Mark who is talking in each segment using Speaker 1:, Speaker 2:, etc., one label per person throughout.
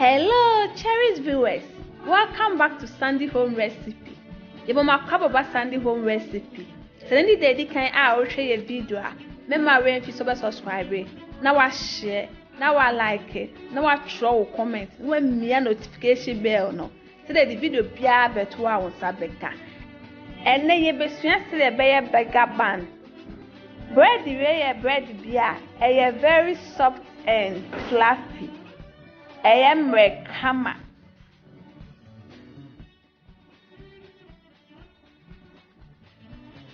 Speaker 1: Hello, cherished viewers. Welcome back to Sandy Home Recipe. Yebo makaba Sandy Home Recipe. Sandy dedi kan a o hwe video a me ma we fi so be subscribe na wa share na wa like na wa throw comment na wa mia notification bell no. So the video bia beto a won sabeka. Enne ye besua sele be ye burger bun. Bread we bread bia e very soft and fluffy. I am Rekama.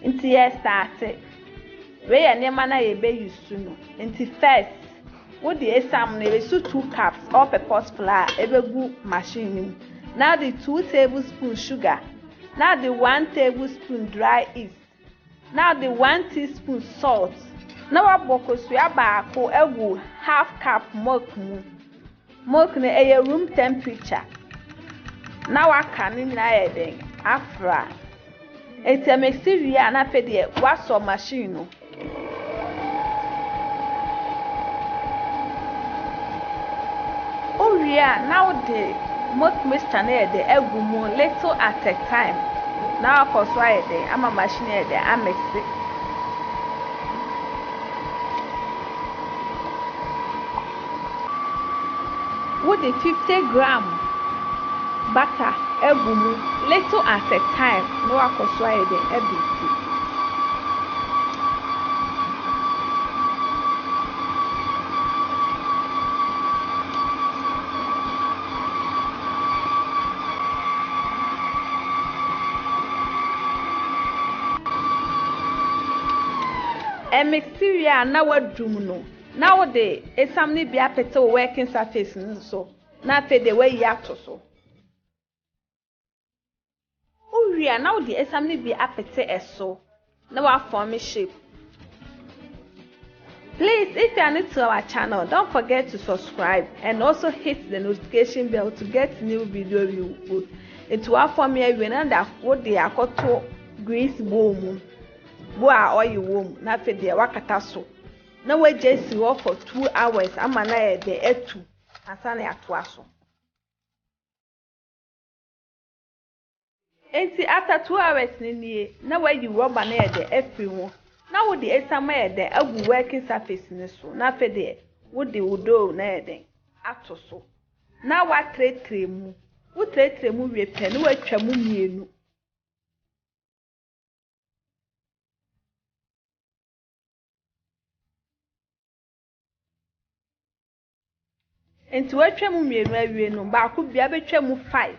Speaker 1: Inti ye started. We are near mana ye be used to know. Inti first, what the Sesame ne 2 cups all purpose flour ebe gu machine. Now the 2 tablespoons sugar. Now the 1 tablespoon dry yeast. Now the 1 teaspoon salt. Now aboko suya baako egu half cup milk mu. Milk na a room temperature. Now I can in afra. It's a mixture and I fed the wash machine. Oh, yeah, now the milk mixture near the egg more little at a time. Now, of course, why I'm a machine there, I mix it. With the 50-gram butter egumu little at a time no akoswa the everything e mixture na wadum no. Now the Sesame be apete working surface so. Na fe the way yato so. Uria now the Sesame be apete so. Now our form shape. Please, if you are new to our channel, don't forget to subscribe and also hit the notification bell to get new video we put. Into our form here we know that what they are called to grease boom. Boa oil womb. Na fe the wakata so. Now we just work for 2 hours. I'm na the etu asana atwaso. Enti after 2 hours ni now we you rub na the everyone. Now with the Sesame the agu working surface ni so. Na fe the with the udo na den atoso. Now what tre mu. Wo tre mu we pe na we twa mu mienu. Enti watwa mu mienu awie no baako bia betwa mu 5.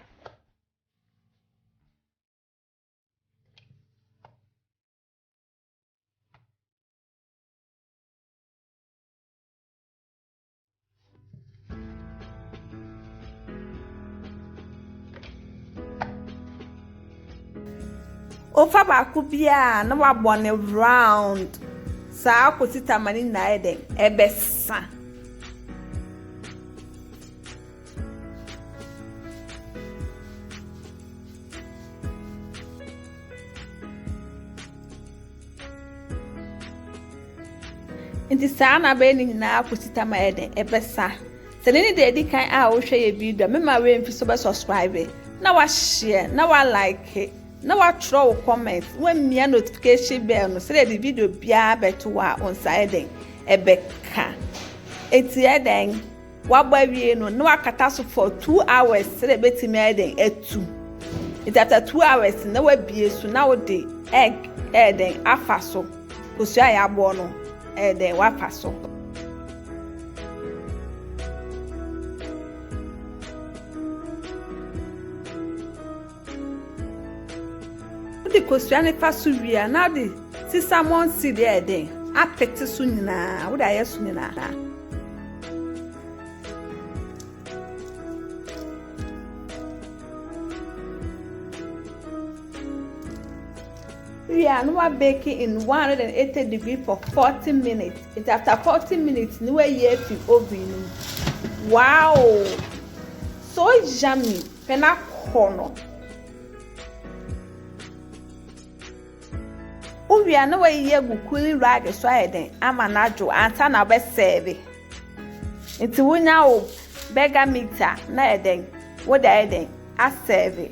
Speaker 1: Ofa baako bia na wabone round saa akosita mani na eden ebesa. Inti saa na be ni na akusita ma eden ebesa. Se ni de edi kan a wo hwe ye video me ma we mfi so be subscribe na wa share na wa like na wa throw comment when me notification bell no se the video bia beto wa on side eden ebeka. Eti eden wa ba wie no na wa kata so for 2 hours se the betimi eden etu. It after 2 hours na wa bie so na wo de egg eden afa so. Kosu ya abo no de wapaso. The question fasu wia na the Sesame seed de apete so nyina wo da yesu nyina. We are now baking in 180 degrees for 40 minutes. It's after 40 minutes, we are in oven. Wow! So yummy. Pena kono. We are now here cooling rag so I then. I'm an adjo and na be serve. It's we now burger meat na eden wo da eden a serve